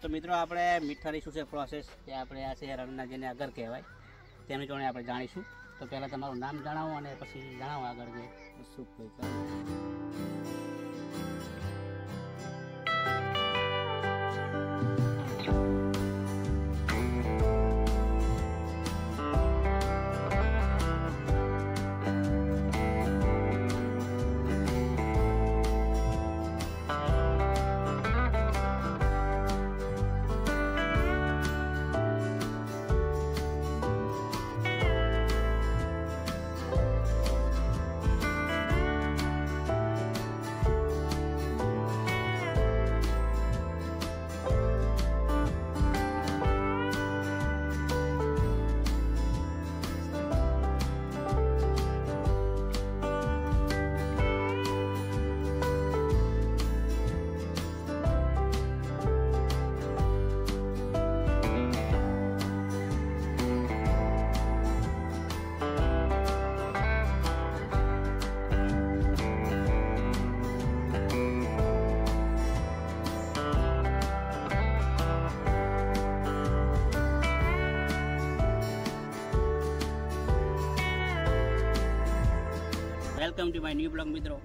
તો મિત્રો આપણે મીઠાની શું છે પ્રોસેસ એ આપણે આ છે રણના જેને અગર કહેવાય તેનું જોડે આપણે જાણીશું. તો પહેલાં તમારું નામ જણાવો અને પછી જણાવો આગળ જે શું welcome to my new blog. મિત્રો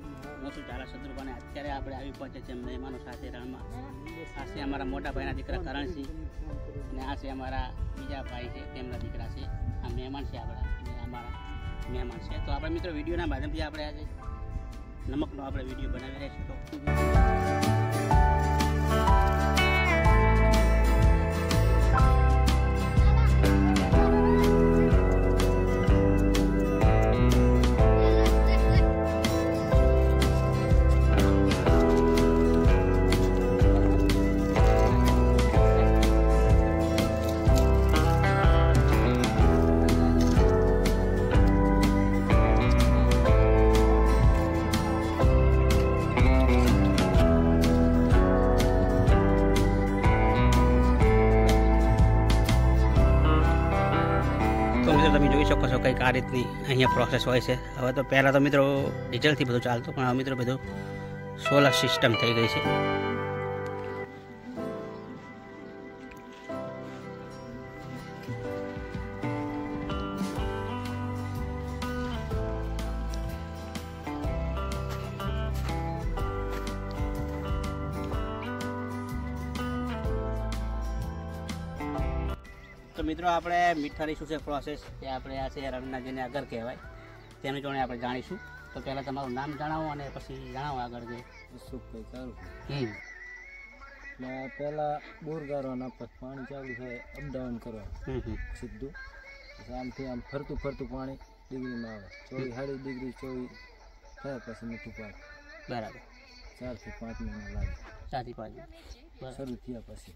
હું છું ઝાલા શત્રુપાને. અત્યારે આપણે આવી પહોંચે છે મહેમાનો સાથે રણમાં. આ છે અમારા મોટા ભાઈના દીકરા કરણસિંહ અને આ છે અમારા બીજા ભાઈ છે તેમના દીકરા છે. આ મહેમાન છે આપણા અને અમારા મહેમાન છે. તો આપણે મિત્રો વિડીયોના માધ્યમથી આપણે આજે નમકનો આપણે વિડીયો બનાવી રહ્યા છીએ. તો તમે જોઈ શકો છો કંઈક આ રીતની અહીંયા પ્રોસેસ હોય છે. હવે તો પહેલાં તો મિત્રો ડીઝલથી બધું ચાલતું, પણ હવે મિત્રો બધું સોલાર સિસ્ટમ થઈ ગઈ છે. તો મિત્રો આપણે મીઠાની શું છે પ્રોસેસ એ આપણે આ છે રણના જેને અગર કહેવાય તેનું જોડે આપણે જાણીશું. તો પહેલાં તમારું નામ જણાવો અને પછી જણાવો આગળ જે શું સારું. પહેલાં બોર ગાળવાના, પછી પાણી ચાલુ થાય અપડાઉન કરવા સીધું. પછી આમથી આમ ફરતું પાણી ડિગ્રીમાં આવે. 24 ડિગ્રી 24 થાય પછી મીઠું પાક. બરાબર. 4 થી 5 મહિના લાગે. 4 થી 5 શરૂ થયા પછી.